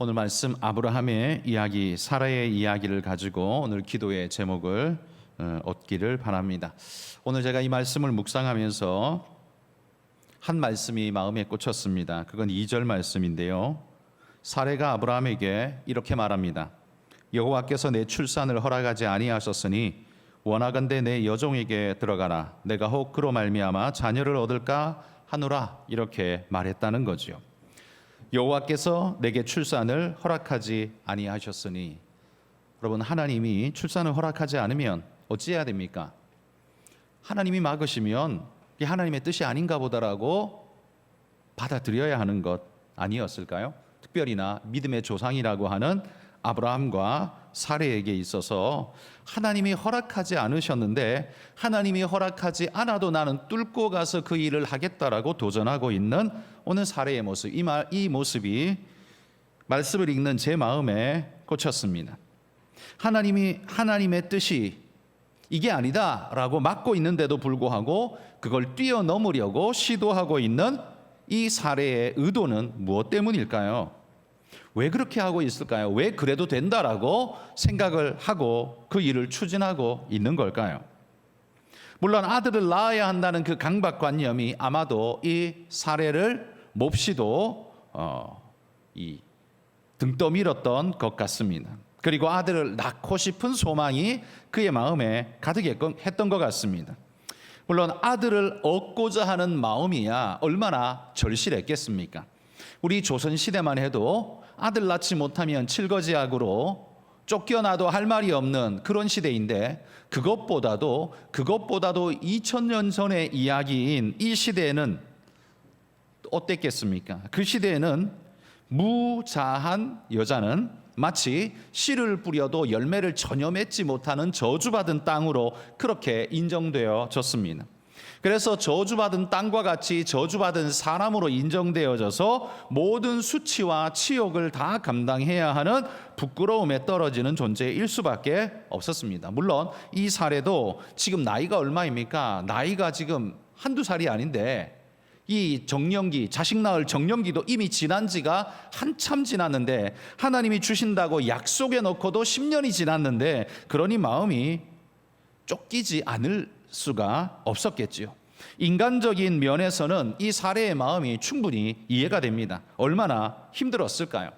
오늘 말씀 아브라함의 이야기, 사라의 이야기를 가지고 오늘 기도의 제목을 얻기를 바랍니다. 오늘 제가 이 말씀을 묵상하면서 한 말씀이 마음에 꽂혔습니다. 그건 2절 말씀인데요. 사라가 아브라함에게 이렇게 말합니다. 여호와께서 내 출산을 허락하지 아니하셨으니 원하건대 내 여종에게 들어가라. 내가 혹 그로 말미암아 자녀를 얻을까 하노라. 이렇게 말했다는 거지요. 여호와께서 내게 출산을 허락하지 아니하셨으니, 여러분, 하나님이 출산을 허락하지 않으면 어찌해야 됩니까? 하나님이 막으시면 이게 하나님의 뜻이 아닌가 보다라고 받아들여야 하는 것 아니었을까요? 특별히나 믿음의 조상이라고 하는 아브라함과 사레에게 있어서 하나님이 허락하지 않으셨는데, 하나님이 허락하지 않아도 나는 뚫고 가서 그 일을 하겠다라고 도전하고 있는 오늘 사레의 모습, 이 모습이 말씀을 읽는 제 마음에 꽂혔습니다. 하나님의 뜻이 이게 아니다라고 막고 있는데도 불구하고 그걸 뛰어넘으려고 시도하고 있는 이 사레의 의도는 무엇 때문일까요? 왜 그렇게 하고 있을까요? 왜 그래도 된다라고 생각을 하고 그 일을 추진하고 있는 걸까요? 물론 아들을 낳아야 한다는 그 강박관념이 아마도 이 사레를 몹시도 등 떠밀었던 것 같습니다. 그리고 아들을 낳고 싶은 소망이 그의 마음에 가득했던 것 같습니다. 물론 아들을 얻고자 하는 마음이야 얼마나 절실했겠습니까? 우리 조선시대만 해도 아들 낳지 못하면 칠거지약으로 쫓겨나도 할 말이 없는 그런 시대인데, 그것보다도 2000년 전의 이야기인 이 시대에는 어땠겠습니까? 그 시대에는 무자한 여자는 마치 씨를 뿌려도 열매를 전혀 맺지 못하는 저주받은 땅으로 그렇게 인정되어졌습니다. 그래서 저주받은 땅과 같이 저주받은 사람으로 인정되어져서 모든 수치와 치욕을 다 감당해야 하는 부끄러움에 떨어지는 존재일 수밖에 없었습니다. 물론 이 사례도 지금 나이가 얼마입니까? 나이가 지금 한두 살이 아닌데, 이 정년기, 자식 낳을 정년기도 이미 지난 지가 한참 지났는데, 하나님이 주신다고 약속해 놓고도 10년이 지났는데, 그러니 마음이 쫓기지 않을 수가 없었겠지요. 인간적인 면에서는 이 사례의 마음이 충분히 이해가 됩니다. 얼마나 힘들었을까요?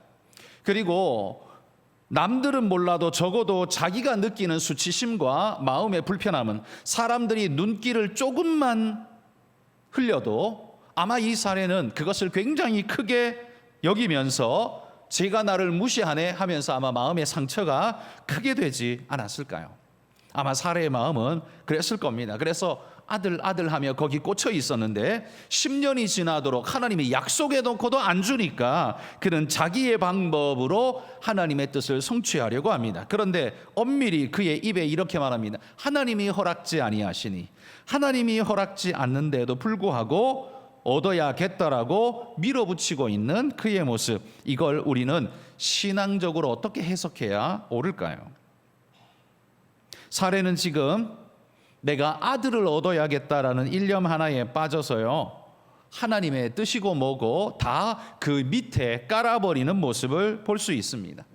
그리고 남들은 몰라도 적어도 자기가 느끼는 수치심과 마음의 불편함은 사람들이 눈길을 조금만 흘려도 아마 이 사례는 그것을 굉장히 크게 여기면서 제가 나를 무시하네 하면서 아마 마음의 상처가 크게 되지 않았을까요? 아마 사례의 마음은 그랬을 겁니다. 그래서 아들 하며 거기 꽂혀 있었는데 10년이 지나도록 하나님이 약속해 놓고도 안 주니까 그는 자기의 방법으로 하나님의 뜻을 성취하려고 합니다. 그런데 엄밀히 그의 입에 이렇게 말합니다. 하나님이 허락지 아니하시니, 하나님이 허락지 않는데도 불구하고 얻어야겠다라고 밀어붙이고 있는 그의 모습, 이걸 우리는 신앙적으로 어떻게 해석해야 옳을까요? 사례는 지금 내가 아들을 얻어야겠다라는 일념 하나에 빠져서요, 하나님의 뜻이고 뭐고 다 그 밑에 깔아버리는 모습을 볼 수 있습니다.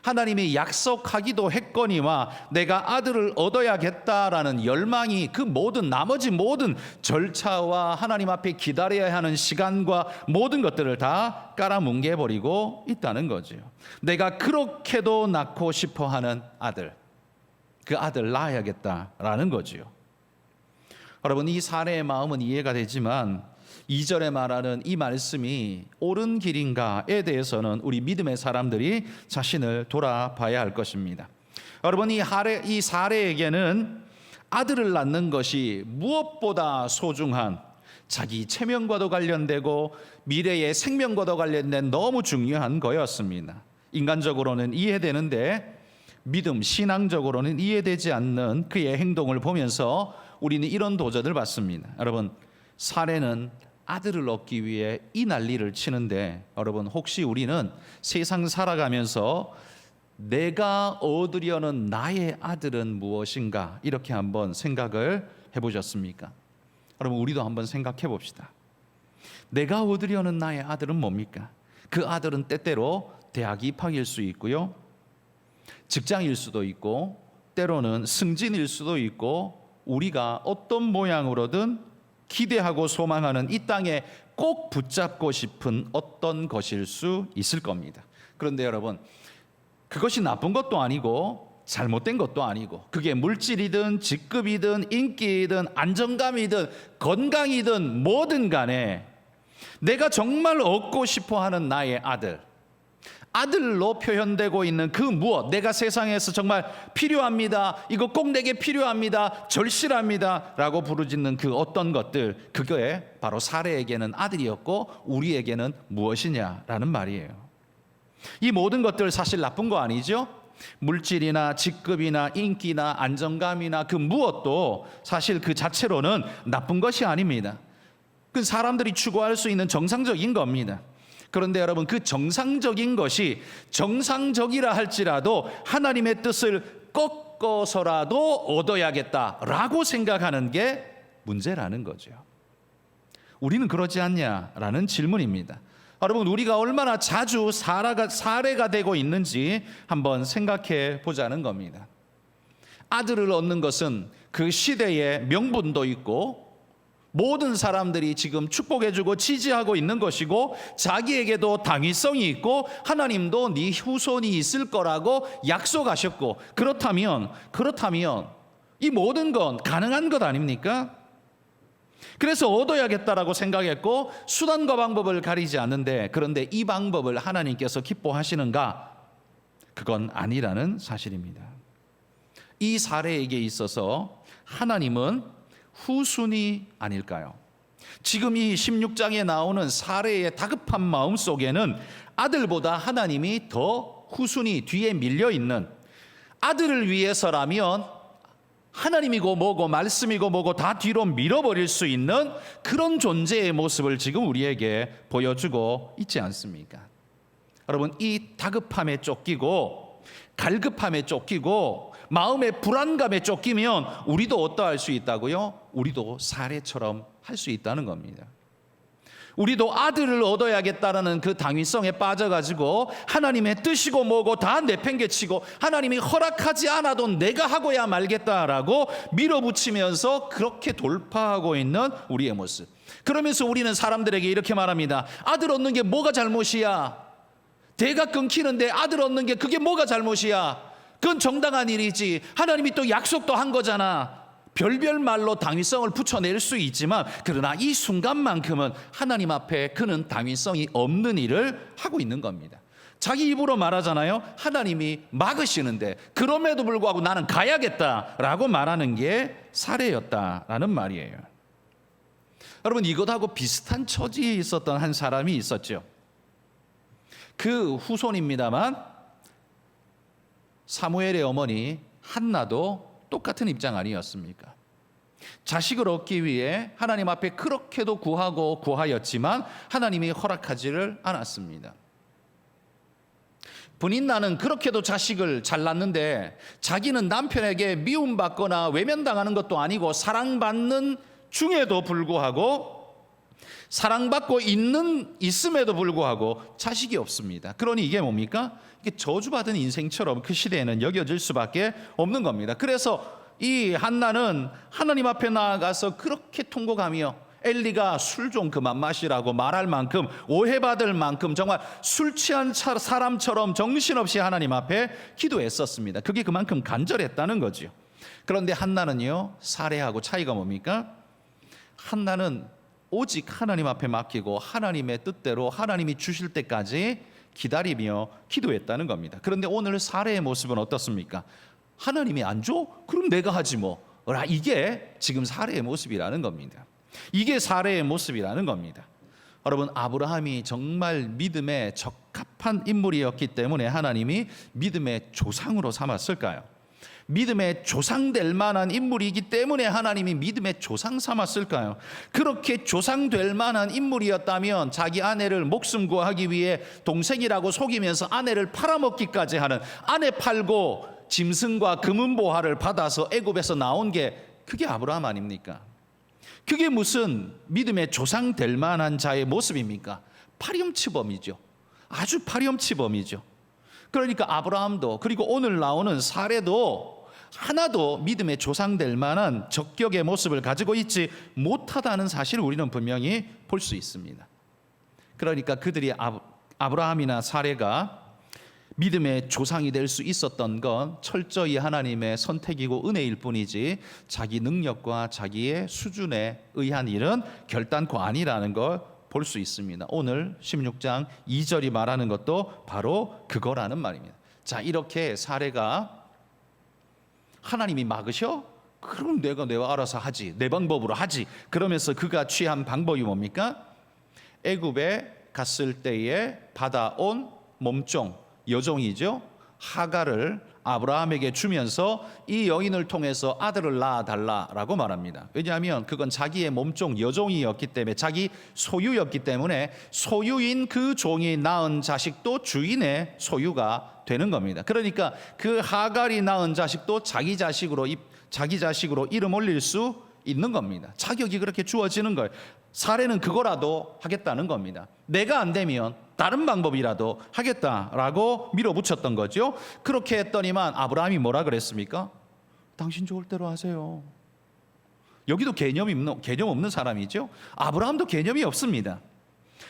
하나님이 약속하기도 했거니와 내가 아들을 얻어야겠다라는 열망이 그 모든 나머지 모든 절차와 하나님 앞에 기다려야 하는 시간과 모든 것들을 다 깔아뭉개버리고 있다는 거죠. 내가 그렇게도 낳고 싶어하는 아들, 그 아들 낳아야겠다라는 거지요. 여러분, 이 사례의 마음은 이해가 되지만 2절에 말하는 이 말씀이 옳은 길인가에 대해서는 우리 믿음의 사람들이 자신을 돌아봐야 할 것입니다. 여러분, 이 사례에게는 아들을 낳는 것이 무엇보다 소중한, 자기 체면과도 관련되고 미래의 생명과도 관련된 너무 중요한 거였습니다. 인간적으로는 이해되는데 믿음, 신앙적으로는 이해되지 않는 그의 행동을 보면서 우리는 이런 도전을 받습니다. 여러분, 사례는 아들을 얻기 위해 이 난리를 치는데, 여러분, 혹시 우리는 세상 살아가면서 내가 얻으려는 나의 아들은 무엇인가, 이렇게 한번 생각을 해보셨습니까? 여러분, 우리도 한번 생각해 봅시다. 내가 얻으려는 나의 아들은 뭡니까? 그 아들은 때때로 대학 입학일 수 있고요, 직장일 수도 있고, 때로는 승진일 수도 있고, 우리가 어떤 모양으로든 기대하고 소망하는 이 땅에 꼭 붙잡고 싶은 어떤 것일 수 있을 겁니다. 그런데 여러분, 그것이 나쁜 것도 아니고 잘못된 것도 아니고, 그게 물질이든 직급이든 인기이든 안정감이든 건강이든 뭐든 간에 내가 정말 얻고 싶어 하는 나의 아들로 표현되고 있는 그 무엇, 내가 세상에서 정말 필요합니다, 이거 꼭 내게 필요합니다, 절실합니다 라고 부르짖는 그 어떤 것들, 그게 바로 사레에게는 아들이었고 우리에게는 무엇이냐라는 말이에요. 이 모든 것들 사실 나쁜 거 아니죠? 물질이나 직급이나 인기나 안정감이나 그 무엇도 사실 그 자체로는 나쁜 것이 아닙니다. 그 사람들이 추구할 수 있는 정상적인 겁니다. 그런데 여러분, 그 정상적인 것이 정상적이라 할지라도 하나님의 뜻을 꺾어서라도 얻어야겠다라고 생각하는 게 문제라는 거죠. 우리는 그러지 않냐라는 질문입니다. 여러분, 우리가 얼마나 자주 사례가 되고 있는지 한번 생각해 보자는 겁니다. 아들을 얻는 것은 그 시대의 명분도 있고 모든 사람들이 지금 축복해주고 지지하고 있는 것이고, 자기에게도 당위성이 있고 하나님도 네 후손이 있을 거라고 약속하셨고, 그렇다면 이 모든 건 가능한 것 아닙니까? 그래서 얻어야겠다라고 생각했고 수단과 방법을 가리지 않는데, 그런데 이 방법을 하나님께서 기뻐하시는가? 그건 아니라는 사실입니다. 이 사례에게 있어서 하나님은 후순위 아닐까요? 지금 이 16장에 나오는 사례의 다급한 마음 속에는 아들보다 하나님이 더 후순위 뒤에 밀려있는, 아들을 위해서라면 하나님이고 뭐고 말씀이고 뭐고 다 뒤로 밀어버릴 수 있는 그런 존재의 모습을 지금 우리에게 보여주고 있지 않습니까? 여러분, 이 다급함에 쫓기고 갈급함에 쫓기고 마음의 불안감에 쫓기면 우리도 어떠할 수 있다고요? 우리도 사례처럼 할 수 있다는 겁니다. 우리도 아들을 얻어야겠다라는 그 당위성에 빠져가지고 하나님의 뜻이고 뭐고 다 내팽개치고 하나님이 허락하지 않아도 내가 하고야 말겠다라고 밀어붙이면서 그렇게 돌파하고 있는 우리의 모습. 그러면서 우리는 사람들에게 이렇게 말합니다. 아들 얻는 게 뭐가 잘못이야? 대가 끊기는데 아들 얻는 게 그게 뭐가 잘못이야? 그건 정당한 일이지. 하나님이 또 약속도 한 거잖아. 별별 말로 당위성을 붙여낼 수 있지만, 그러나 이 순간만큼은 하나님 앞에 그는 당위성이 없는 일을 하고 있는 겁니다. 자기 입으로 말하잖아요. 하나님이 막으시는데 그럼에도 불구하고 나는 가야겠다라고 말하는 게 사례였다라는 말이에요. 여러분, 이것하고 비슷한 처지에 있었던 한 사람이 있었죠. 그 후손입니다만 사무엘의 어머니 한나도 똑같은 입장 아니었습니까? 자식을 얻기 위해 하나님 앞에 그렇게도 구하고 구하였지만 하나님이 허락하지를 않았습니다. 분인나는 그렇게도 자식을 잘 낳는데 자기는 남편에게 미움받거나 외면당하는 것도 아니고 사랑받는 중에도 불구하고, 사랑받고 있음에도 불구하고 자식이 없습니다. 그러니 이게 뭡니까? 이게 저주받은 인생처럼 그 시대에는 여겨질 수밖에 없는 겁니다. 그래서 이 한나는 하나님 앞에 나아가서 그렇게 통곡하며, 엘리가 술 좀 그만 마시라고 말할 만큼, 오해받을 만큼 정말 술 취한 사람처럼 정신없이 하나님 앞에 기도했었습니다. 그게 그만큼 간절했다는 거죠. 그런데 한나는요, 사례하고 차이가 뭡니까? 한나는 오직 하나님 앞에 맡기고 하나님의 뜻대로 하나님이 주실 때까지 기다리며 기도했다는 겁니다. 그런데 오늘 사례의 모습은 어떻습니까? 하나님이 안 줘? 그럼 내가 하지 뭐. 이게 지금 사례의 모습이라는 겁니다. 이게 사례의 모습이라는 겁니다. 여러분, 아브라함이 정말 믿음에 적합한 인물이었기 때문에 하나님이 믿음의 조상으로 삼았을까요? 믿음의 조상될 만한 인물이기 때문에 하나님이 믿음의 조상 삼았을까요? 그렇게 조상될 만한 인물이었다면 자기 아내를 목숨 구하기 위해 동생이라고 속이면서 아내를 팔아먹기까지 하는, 아내 팔고 짐승과 금은보화를 받아서 애굽에서 나온 게 그게 아브라함 아닙니까? 그게 무슨 믿음의 조상 될 만한 자의 모습입니까? 파렴치범이죠. 아주 파렴치범이죠. 그러니까 아브라함도 그리고 오늘 나오는 사례도 하나도 믿음의 조상 될 만한 적격의 모습을 가지고 있지 못하다는 사실을 우리는 분명히 볼 수 있습니다. 그러니까 그들이 아브라함이나 사례가 믿음의 조상이 될 수 있었던 건 철저히 하나님의 선택이고 은혜일 뿐이지 자기 능력과 자기의 수준에 의한 일은 결단코 아니라는 걸 볼 수 있습니다. 오늘 16장 2절이 말하는 것도 바로 그거라는 말입니다. 자, 이렇게 사례가 하나님이 막으셔? 그럼 내가 알아서 하지. 내 방법으로 하지. 그러면서 그가 취한 방법이 뭡니까? 애굽에 갔을 때에 받아온 몸종, 여종이죠. 하갈을 아브라함에게 주면서 이 여인을 통해서 아들을 낳아달라라고 말합니다. 왜냐하면 그건 자기의 몸종 여종이었기 때문에, 자기 소유였기 때문에 소유인 그 종이 낳은 자식도 주인의 소유가 되는 겁니다. 그러니까 그 하갈이 낳은 자식도 자기 자식으로 이름 올릴 수 있는 겁니다. 자격이 그렇게 주어지는 거예요. 사례는 그거라도 하겠다는 겁니다. 내가 안 되면 다른 방법이라도 하겠다라고 밀어붙였던 거죠. 그렇게 했더니만 아브라함이 뭐라 그랬습니까? 당신 좋을 대로 하세요. 여기도 개념 없는 사람이죠. 아브라함도 개념이 없습니다.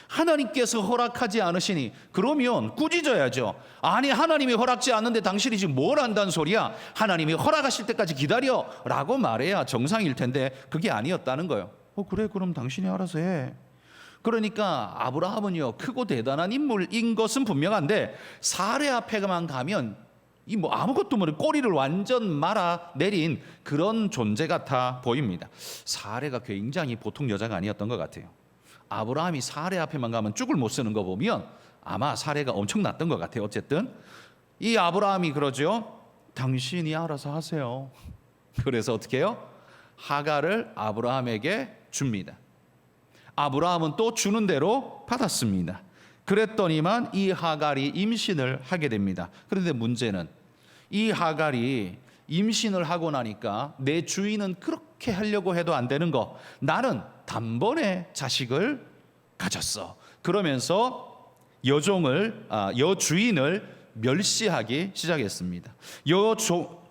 하나님께서 허락하지 않으시니 그러면 꾸짖어야죠. 아니, 하나님이 허락지 않는데 당신이 지금 뭘 한다는 소리야? 하나님이 허락하실 때까지 기다려 라고 말해야 정상일 텐데 그게 아니었다는 거예요. 그래, 그럼 당신이 알아서 해. 그러니까 아브라함은요, 크고 대단한 인물인 것은 분명한데 사례 앞에만 가면 이 뭐 아무것도 모르는 꼬리를 완전 말아 내린 그런 존재 같아 보입니다. 사례가 굉장히 보통 여자가 아니었던 것 같아요. 아브라함이 사례 앞에만 가면 쭉을 못 쓰는 거 보면 아마 사례가 엄청났던 것 같아요. 어쨌든 이 아브라함이 그러죠. 당신이 알아서 하세요. 그래서 어떻게 해요? 하갈을 아브라함에게 줍니다. 아브라함은 또 주는 대로 받았습니다. 그랬더니만 이 하갈이 임신을 하게 됩니다. 그런데 문제는 이 하갈이 임신을 하고 나니까 내 주인은 그렇게 하려고 해도 안 되는 거, 나는 단번에 자식을 가졌어. 그러면서 여주인을 멸시하기 시작했습니다.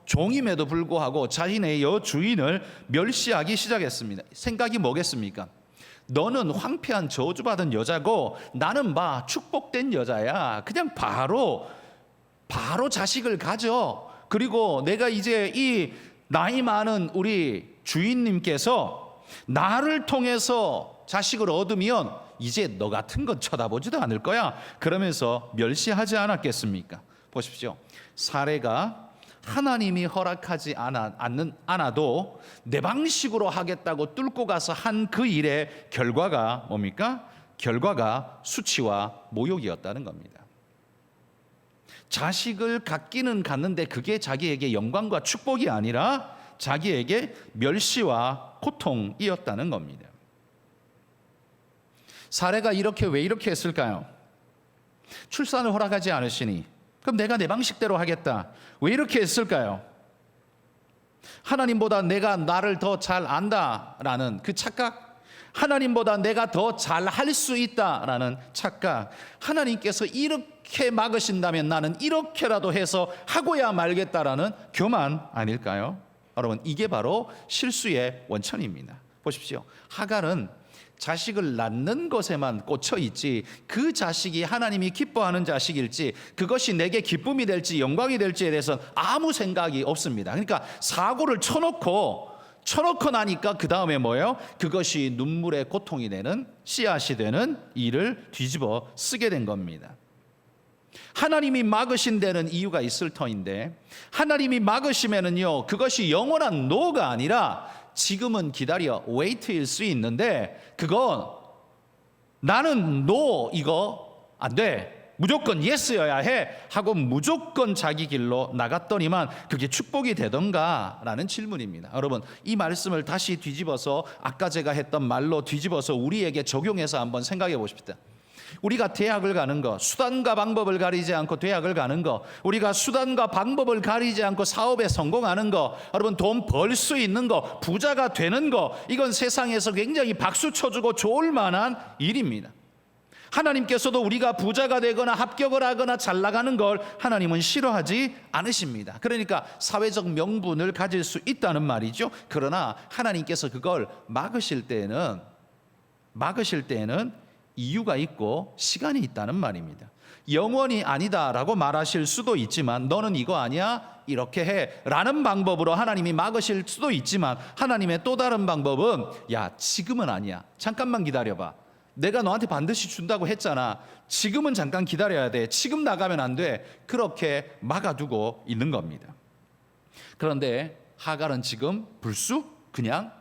종임에도 불구하고 자신의 여주인을 멸시하기 시작했습니다. 생각이 뭐겠습니까? 너는 황폐한 저주받은 여자고 나는 축복된 여자야. 그냥 바로 자식을 가져. 그리고 내가 이제 이 나이 많은 우리 주인님께서 나를 통해서 자식을 얻으면 이제 너 같은 건 쳐다보지도 않을 거야. 그러면서 멸시하지 않았겠습니까? 보십시오. 사례가 하나님이 허락하지 않아도 내 방식으로 하겠다고 뚫고 가서 한 그 일의 결과가 뭡니까? 결과가 수치와 모욕이었다는 겁니다. 자식을 갖기는 갖는데 그게 자기에게 영광과 축복이 아니라 자기에게 멸시와 고통이었다는 겁니다. 사례가 왜 이렇게 했을까요? 출산을 허락하지 않으시니 그럼 내가 내 방식대로 하겠다. 왜 이렇게 했을까요? 하나님보다 내가 나를 더 잘 안다라는 그 착각, 하나님보다 내가 더 잘 할 수 있다라는 착각, 하나님께서 이렇게 막으신다면 나는 이렇게라도 해서 하고야 말겠다라는 교만 아닐까요? 여러분, 이게 바로 실수의 원천입니다. 보십시오. 하갈은 자식을 낳는 것에만 꽂혀 있지 그 자식이 하나님이 기뻐하는 자식일지 그것이 내게 기쁨이 될지 영광이 될지에 대해서는 아무 생각이 없습니다. 그러니까 사고를 쳐놓고 나니까 그 다음에 뭐예요? 그것이 눈물의 고통이 되는 씨앗이 되는 일을 뒤집어 쓰게 된 겁니다. 하나님이 막으신 데는 이유가 있을 터인데 하나님이 막으시면은요 그것이 영원한 노가 아니라 지금은 기다려 웨이트일 수 있는데 그건 나는 노 이거 안 돼 무조건 예스여야 해 하고 무조건 자기 길로 나갔더니만 그게 축복이 되던가 라는 질문입니다. 여러분, 이 말씀을 다시 뒤집어서 아까 제가 했던 말로 뒤집어서 우리에게 적용해서 한번 생각해 보십시다. 우리가 대학을 가는 거, 수단과 방법을 가리지 않고 대학을 가는 거, 우리가 수단과 방법을 가리지 않고 사업에 성공하는 거, 여러분 돈 벌 수 있는 거, 부자가 되는 거, 이건 세상에서 굉장히 박수 쳐주고 좋을 만한 일입니다. 하나님께서도 우리가 부자가 되거나 합격을 하거나 잘 나가는 걸 하나님은 싫어하지 않으십니다. 그러니까 사회적 명분을 가질 수 있다는 말이죠. 그러나 하나님께서 그걸 막으실 때에는 이유가 있고 시간이 있다는 말입니다. 영원히 아니다라고 말하실 수도 있지만 너는 이거 아니야? 이렇게 해 라는 방법으로 하나님이 막으실 수도 있지만 하나님의 또 다른 방법은 야, 지금은 아니야. 잠깐만 기다려봐. 내가 너한테 반드시 준다고 했잖아. 지금은 잠깐 기다려야 돼. 지금 나가면 안 돼. 그렇게 막아두고 있는 겁니다. 그런데 하갈은 지금 불쑥 그냥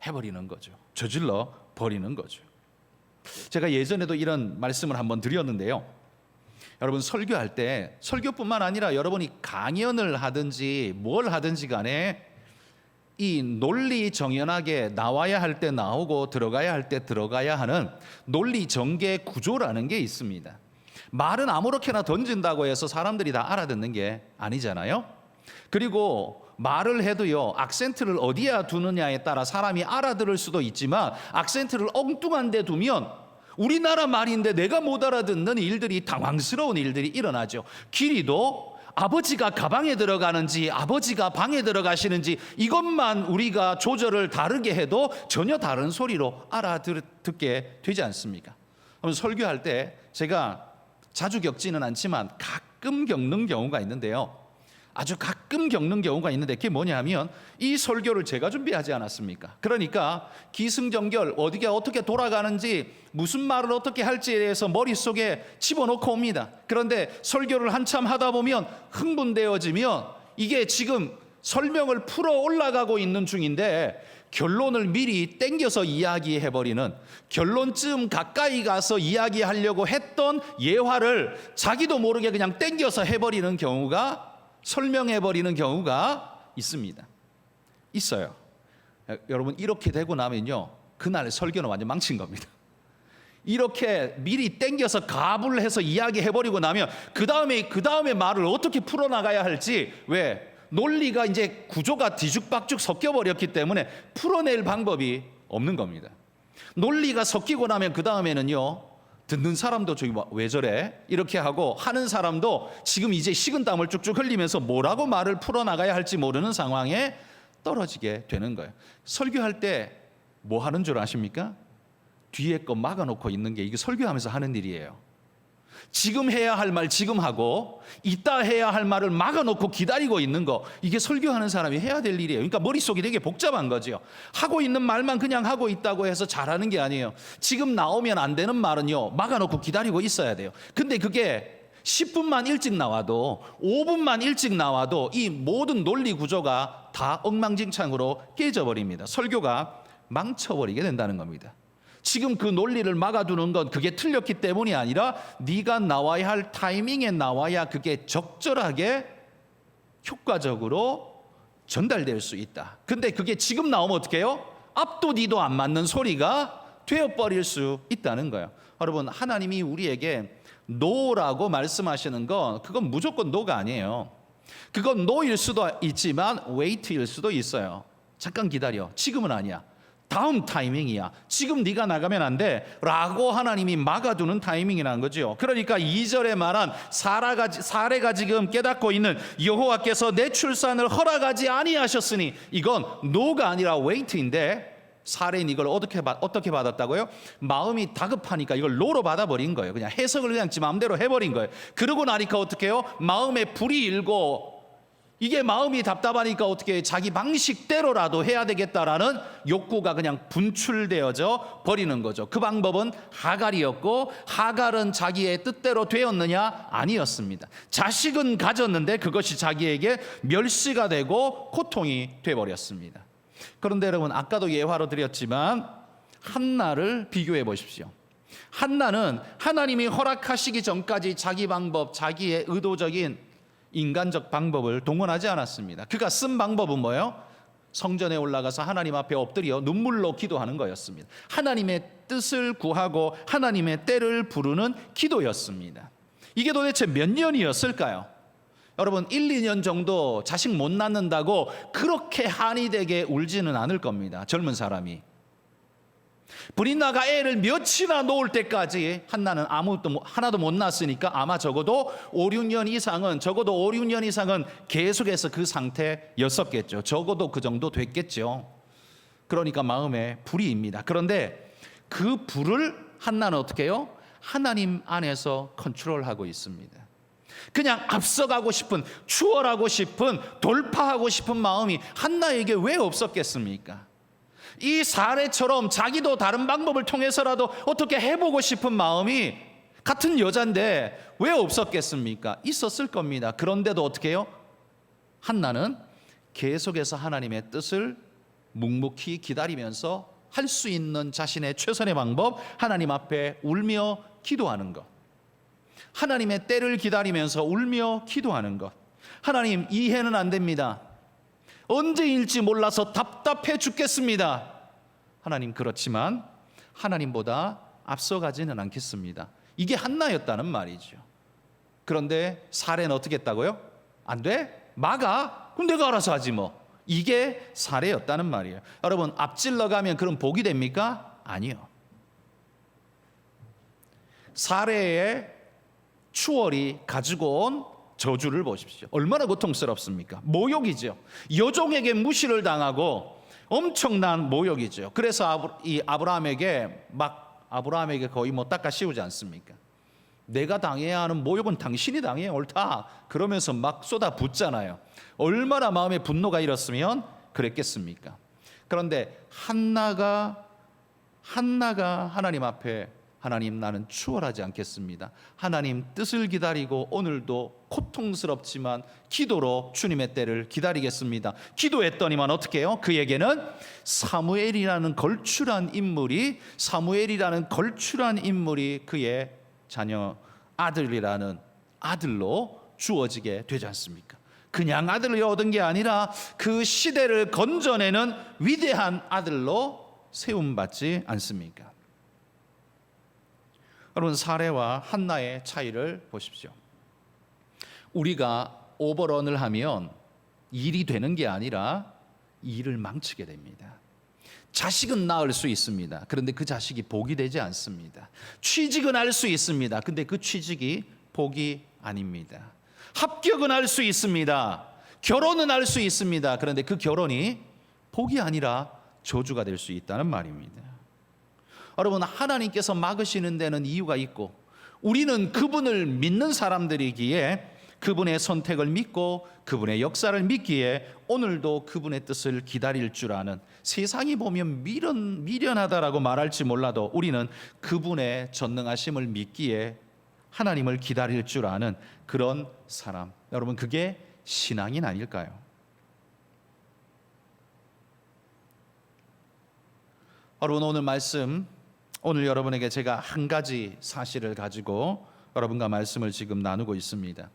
해버리는 거죠. 저질러 버리는 거죠. 제가 예전에도 이런 말씀을 한번 드렸는데요. 여러분, 설교할 때 설교뿐만 아니라 여러분이 강연을 하든지 뭘 하든지 간에 이 논리 정연하게 나와야 할 때 나오고 들어가야 할 때 들어가야 하는 논리 전개 구조라는 게 있습니다. 말은 아무렇게나 던진다고 해서 사람들이 다 알아듣는 게 아니잖아요. 그리고 말을 해도요, 악센트를 어디에 두느냐에 따라 사람이 알아들을 수도 있지만 악센트를 엉뚱한 데 두면 우리나라 말인데 내가 못 알아듣는 일들이, 당황스러운 일들이 일어나죠. 길이도 아버지가 가방에 들어가는지 아버지가 방에 들어가시는지 이것만 우리가 조절을 다르게 해도 전혀 다른 소리로 알아듣게 되지 않습니까? 설교할 때 제가 자주 겪지는 않지만 가끔 겪는 경우가 있는데요. 아주 가끔 겪는 경우가 있는데 그게 뭐냐면 이 설교를 제가 준비하지 않았습니까? 그러니까 기승전결 어디가 어떻게 돌아가는지 무슨 말을 어떻게 할지에 대해서 머릿속에 집어넣고 옵니다. 그런데 설교를 한참 하다 보면 흥분되어지면 이게 지금 설명을 풀어 올라가고 있는 중인데 결론을 미리 땡겨서 이야기해버리는, 결론쯤 가까이 가서 이야기하려고 했던 예화를 자기도 모르게 그냥 땡겨서 해버리는 경우가, 설명해버리는 경우가 있습니다. 있어요. 여러분, 이렇게 되고 나면요, 그날 설교는 완전 망친 겁니다. 이렇게 미리 땡겨서 가불을 해서 이야기해버리고 나면 그 다음에 말을 어떻게 풀어나가야 할지, 왜? 논리가 이제 구조가 뒤죽박죽 섞여버렸기 때문에 풀어낼 방법이 없는 겁니다. 논리가 섞이고 나면 그 다음에는요, 듣는 사람도 저기 왜 저래? 이렇게 하고 하는 사람도 지금 이제 식은땀을 쭉쭉 흘리면서 뭐라고 말을 풀어나가야 할지 모르는 상황에 떨어지게 되는 거예요. 설교할 때 뭐 하는 줄 아십니까? 뒤에 거 막아놓고 있는 게 이게 설교하면서 하는 일이에요. 지금 해야 할 말 지금 하고 이따 해야 할 말을 막아놓고 기다리고 있는 거, 이게 설교하는 사람이 해야 될 일이에요. 그러니까 머릿속이 되게 복잡한 거죠. 하고 있는 말만 그냥 하고 있다고 해서 잘하는 게 아니에요. 지금 나오면 안 되는 말은요, 막아놓고 기다리고 있어야 돼요. 근데 그게 10분만 일찍 나와도 5분만 일찍 나와도 이 모든 논리 구조가 다 엉망진창으로 깨져버립니다. 설교가 망쳐버리게 된다는 겁니다. 지금 그 논리를 막아두는 건 그게 틀렸기 때문이 아니라 네가 나와야 할 타이밍에 나와야 그게 적절하게 효과적으로 전달될 수 있다. 근데 그게 지금 나오면 어떻게 해요? 앞도 뒤도 안 맞는 소리가 되어버릴 수 있다는 거예요. 여러분, 하나님이 우리에게 노라고 말씀하시는 건 그건 무조건 노가 아니에요. 그건 노일 수도 있지만 웨이트일 수도 있어요. 잠깐 기다려. 지금은 아니야. 다음 타이밍이야. 지금 네가 나가면 안 돼 라고 하나님이 막아두는 타이밍이라는 거죠. 그러니까 2절에 말한 사례가 지금 깨닫고 있는 여호와께서 내 출산을 허락하지 아니하셨으니, 이건 노가 아니라 웨이트인데 사례인 이걸 어떻게 받았다고요? 마음이 다급하니까 이걸 노로 받아버린 거예요. 그냥 해석을 그냥 지 마음대로 해버린 거예요. 그러고 나니까 어떻게 해요? 마음에 불이 일고, 이게 마음이 답답하니까 어떻게 해요? 자기 방식대로라도 해야 되겠다라는 욕구가 그냥 분출되어져 버리는 거죠. 그 방법은 하갈이었고, 하갈은 자기의 뜻대로 되었느냐? 아니었습니다. 자식은 가졌는데 그것이 자기에게 멸시가 되고 고통이 되어버렸습니다. 그런데 여러분, 아까도 예화로 드렸지만 한나를 비교해 보십시오. 한나는 하나님이 허락하시기 전까지 자기 방법, 자기의 의도적인 인간적 방법을 동원하지 않았습니다. 그가 쓴 방법은 뭐예요? 성전에 올라가서 하나님 앞에 엎드려 눈물로 기도하는 거였습니다. 하나님의 뜻을 구하고 하나님의 때를 부르는 기도였습니다. 이게 도대체 몇 년이었을까요? 여러분, 1, 2년 정도 자식 못 낳는다고 그렇게 한이 되게 울지는 않을 겁니다. 젊은 사람이. 브린나가 애를 몇이나 놓을 때까지 한나는 하나도 못 낳았으니까 아마 적어도 5, 6년 이상은 계속해서 그 상태였었겠죠. 적어도 그 정도 됐겠죠. 그러니까 마음에 불이입니다. 그런데 그 불을 한나는 어떻게 해요? 하나님 안에서 컨트롤하고 있습니다. 그냥 앞서가고 싶은, 추월하고 싶은, 돌파하고 싶은 마음이 한나에게 왜 없었겠습니까? 이 사례처럼 자기도 다른 방법을 통해서라도 어떻게 해보고 싶은 마음이 같은 여잔데 왜 없었겠습니까? 있었을 겁니다. 그런데도 어떻게 해요? 한나는 계속해서 하나님의 뜻을 묵묵히 기다리면서 할 수 있는 자신의 최선의 방법, 하나님 앞에 울며 기도하는 것, 하나님의 때를 기다리면서 울며 기도하는 것. 하나님, 이해는 안 됩니다. 언제일지 몰라서 답답해 죽겠습니다. 하나님, 그렇지만 하나님보다 앞서가지는 않겠습니다. 이게 한나였다는 말이죠. 그런데 사례는 어떻게 했다고요? 안 돼? 막아? 그럼 내가 알아서 하지 뭐. 이게 사례였다는 말이에요. 여러분, 앞질러 가면 그럼 복이 됩니까? 아니요. 사례의 추월이 가지고 온 저주를 보십시오. 얼마나 고통스럽습니까? 모욕이죠. 여종에게 무시를 당하고 엄청난 모욕이죠. 그래서 아브라함에게 거의 뭐 닦아 씌우지 않습니까? 내가 당해야 하는 모욕은 당신이 당해야 옳다. 그러면서 막 쏟아붓잖아요. 얼마나 마음에 분노가 일었으면 그랬겠습니까? 그런데 한나가 하나님 앞에, 하나님, 나는 추월하지 않겠습니다. 하나님 뜻을 기다리고 오늘도 고통스럽지만 기도로 주님의 때를 기다리겠습니다. 기도했더니만 어떻게 해요? 그에게는 사무엘이라는 걸출한 인물이 그의 자녀 아들이라는 아들로 주어지게 되지 않습니까? 그냥 아들을 얻은 게 아니라 그 시대를 건져내는 위대한 아들로 세움받지 않습니까? 여러분, 사례와 한나의 차이를 보십시오. 우리가 오버런을 하면 일이 되는 게 아니라 일을 망치게 됩니다. 자식은 낳을 수 있습니다. 그런데 그 자식이 복이 되지 않습니다. 취직은 할 수 있습니다. 근데 그 취직이 복이 아닙니다. 합격은 할 수 있습니다. 결혼은 할 수 있습니다. 그런데 그 결혼이 복이 아니라 저주가 될 수 있다는 말입니다. 여러분, 하나님께서 막으시는 데는 이유가 있고, 우리는 그분을 믿는 사람들이기에, 그분의 선택을 믿고 그분의 역사를 믿기에 오늘도 그분의 뜻을 기다릴 줄 아는, 세상이 보면 미련하다라고 말할지 몰라도 우리는 그분의 전능하심을 믿기에 하나님을 기다릴 줄 아는 그런 사람. 여러분, 그게 신앙인 아닐까요? 여러분, 오늘 여러분에게 제가 한 가지 사실을 가지고 여러분과 말씀을 지금 나누고 있습니다.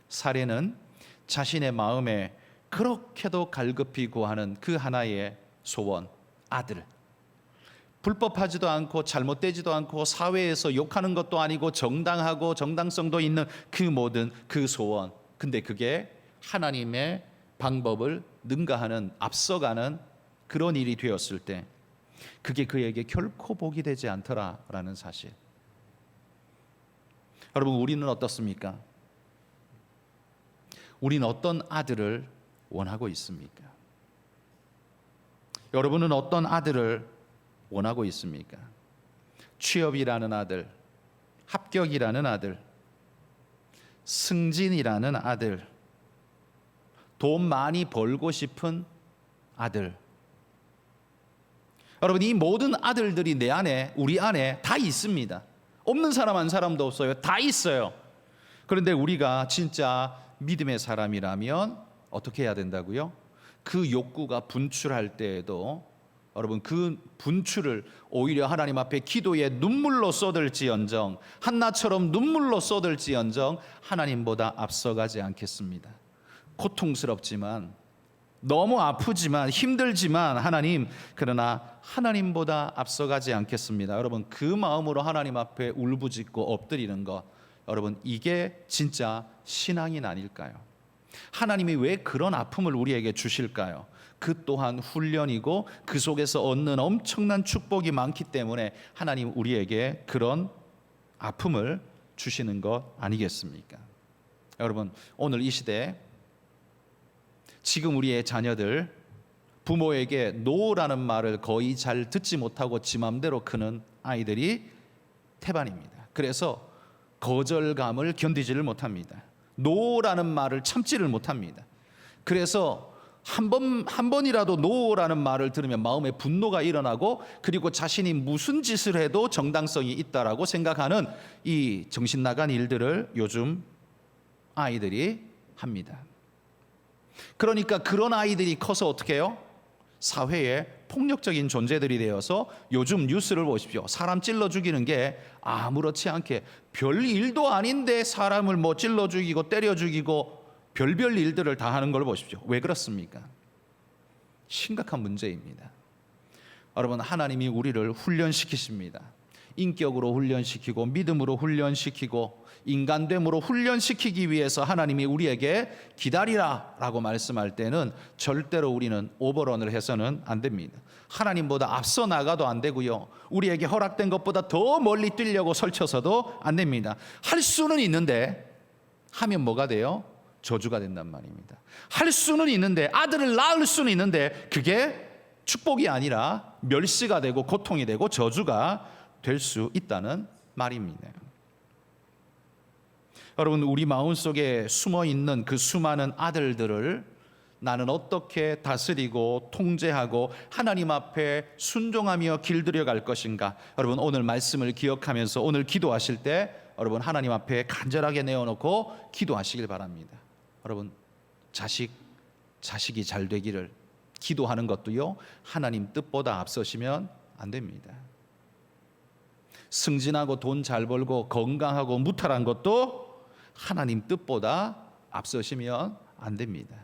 사례는 자신의 마음에 그렇게도 갈급히 구하는 그 하나의 소원, 아들. 불법하지도 않고 잘못되지도 않고 사회에서 욕하는 것도 아니고 정당하고 정당성도 있는 그 모든 그 소원. 근데 그게 하나님의 방법을 능가하는, 앞서가는 그런 일이 되었을 때 그게 그에게 결코 복이 되지 않더라라는 사실. 여러분, 우리는 어떻습니까? 우리는 어떤 아들을 원하고 있습니까? 여러분은 어떤 아들을 원하고 있습니까? 취업이라는 아들, 합격이라는 아들, 승진이라는 아들, 돈 많이 벌고 싶은 아들. 여러분, 이 모든 아들들이 내 안에, 우리 안에 다 있습니다. 없는 사람 한 사람도 없어요. 다 있어요. 그런데 우리가 진짜 믿음의 사람이라면 어떻게 해야 된다고요? 그 욕구가 분출할 때에도 여러분, 그 분출을 오히려 하나님 앞에 기도의 눈물로 쏟을지언정, 한나처럼 눈물로 쏟을지언정 하나님보다 앞서가지 않겠습니다. 고통스럽지만, 너무 아프지만, 힘들지만 하나님, 그러나 하나님보다 앞서가지 않겠습니다. 여러분, 그 마음으로 하나님 앞에 울부짖고 엎드리는 것, 여러분, 이게 진짜 신앙인 아닐까요? 하나님이 왜 그런 아픔을 우리에게 주실까요? 그 또한 훈련이고 그 속에서 얻는 엄청난 축복이 많기 때문에 하나님 우리에게 그런 아픔을 주시는 것 아니겠습니까? 여러분, 오늘 이 시대 지금 우리의 자녀들 부모에게 노라는 말을 거의 잘 듣지 못하고 지 맘대로 크는 아이들이 태반입니다. 그래서 거절감을 견디지를 못합니다. 노라는 말을 참지를 못합니다. 그래서 한 번이라도 노라는 말을 들으면 마음에 분노가 일어나고 그리고 자신이 무슨 짓을 해도 정당성이 있다라고 생각하는 이 정신 나간 일들을 요즘 아이들이 합니다. 그러니까 그런 아이들이 커서 어떻게 해요? 사회에 폭력적인 존재들이 되어서 요즘 뉴스를 보십시오. 사람 찔러 죽이는 게 아무렇지 않게 별 일도 아닌데 사람을 뭐 찔러 죽이고 때려 죽이고 별별 일들을 다 하는 걸 보십시오. 왜 그렇습니까? 심각한 문제입니다. 여러분, 하나님이 우리를 훈련시키십니다. 인격으로 훈련시키고 믿음으로 훈련시키고 인간됨으로 훈련시키기 위해서 하나님이 우리에게 기다리라 라고 말씀할 때는 절대로 우리는 오버런을 해서는 안 됩니다. 하나님보다 앞서 나가도 안 되고요, 우리에게 허락된 것보다 더 멀리 뛰려고 설쳐서도 안 됩니다. 할 수는 있는데 하면 뭐가 돼요? 저주가 된단 말입니다. 할 수는 있는데, 아들을 낳을 수는 있는데 그게 축복이 아니라 멸시가 되고 고통이 되고 저주가 될 수 있다는 말입니다. 여러분, 우리 마음속에 숨어있는 그 수많은 아들들을 나는 어떻게 다스리고 통제하고 하나님 앞에 순종하며 길들여 갈 것인가? 여러분, 오늘 말씀을 기억하면서 오늘 기도하실 때 여러분 하나님 앞에 간절하게 내어놓고 기도하시길 바랍니다. 여러분, 자식이 잘 되기를 기도하는 것도요, 하나님 뜻보다 앞서시면 안 됩니다. 승진하고 돈 잘 벌고 건강하고 무탈한 것도 하나님 뜻보다 앞서시면 안 됩니다.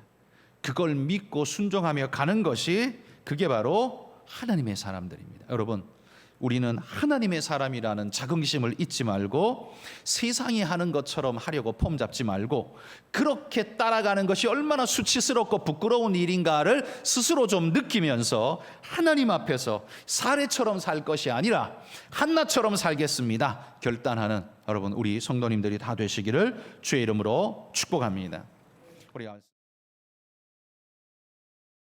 그걸 믿고 순종하며 가는 것이 그게 바로 하나님의 사람들입니다. 여러분, 우리는 하나님의 사람이라는 자긍심을 잊지 말고 세상이 하는 것처럼 하려고 폼 잡지 말고 그렇게 따라가는 것이 얼마나 수치스럽고 부끄러운 일인가를 스스로 좀 느끼면서 하나님 앞에서 사례처럼 살 것이 아니라 한나처럼 살겠습니다 결단하는 여러분 우리 성도님들이 다 되시기를 주의 이름으로 축복합니다. 우리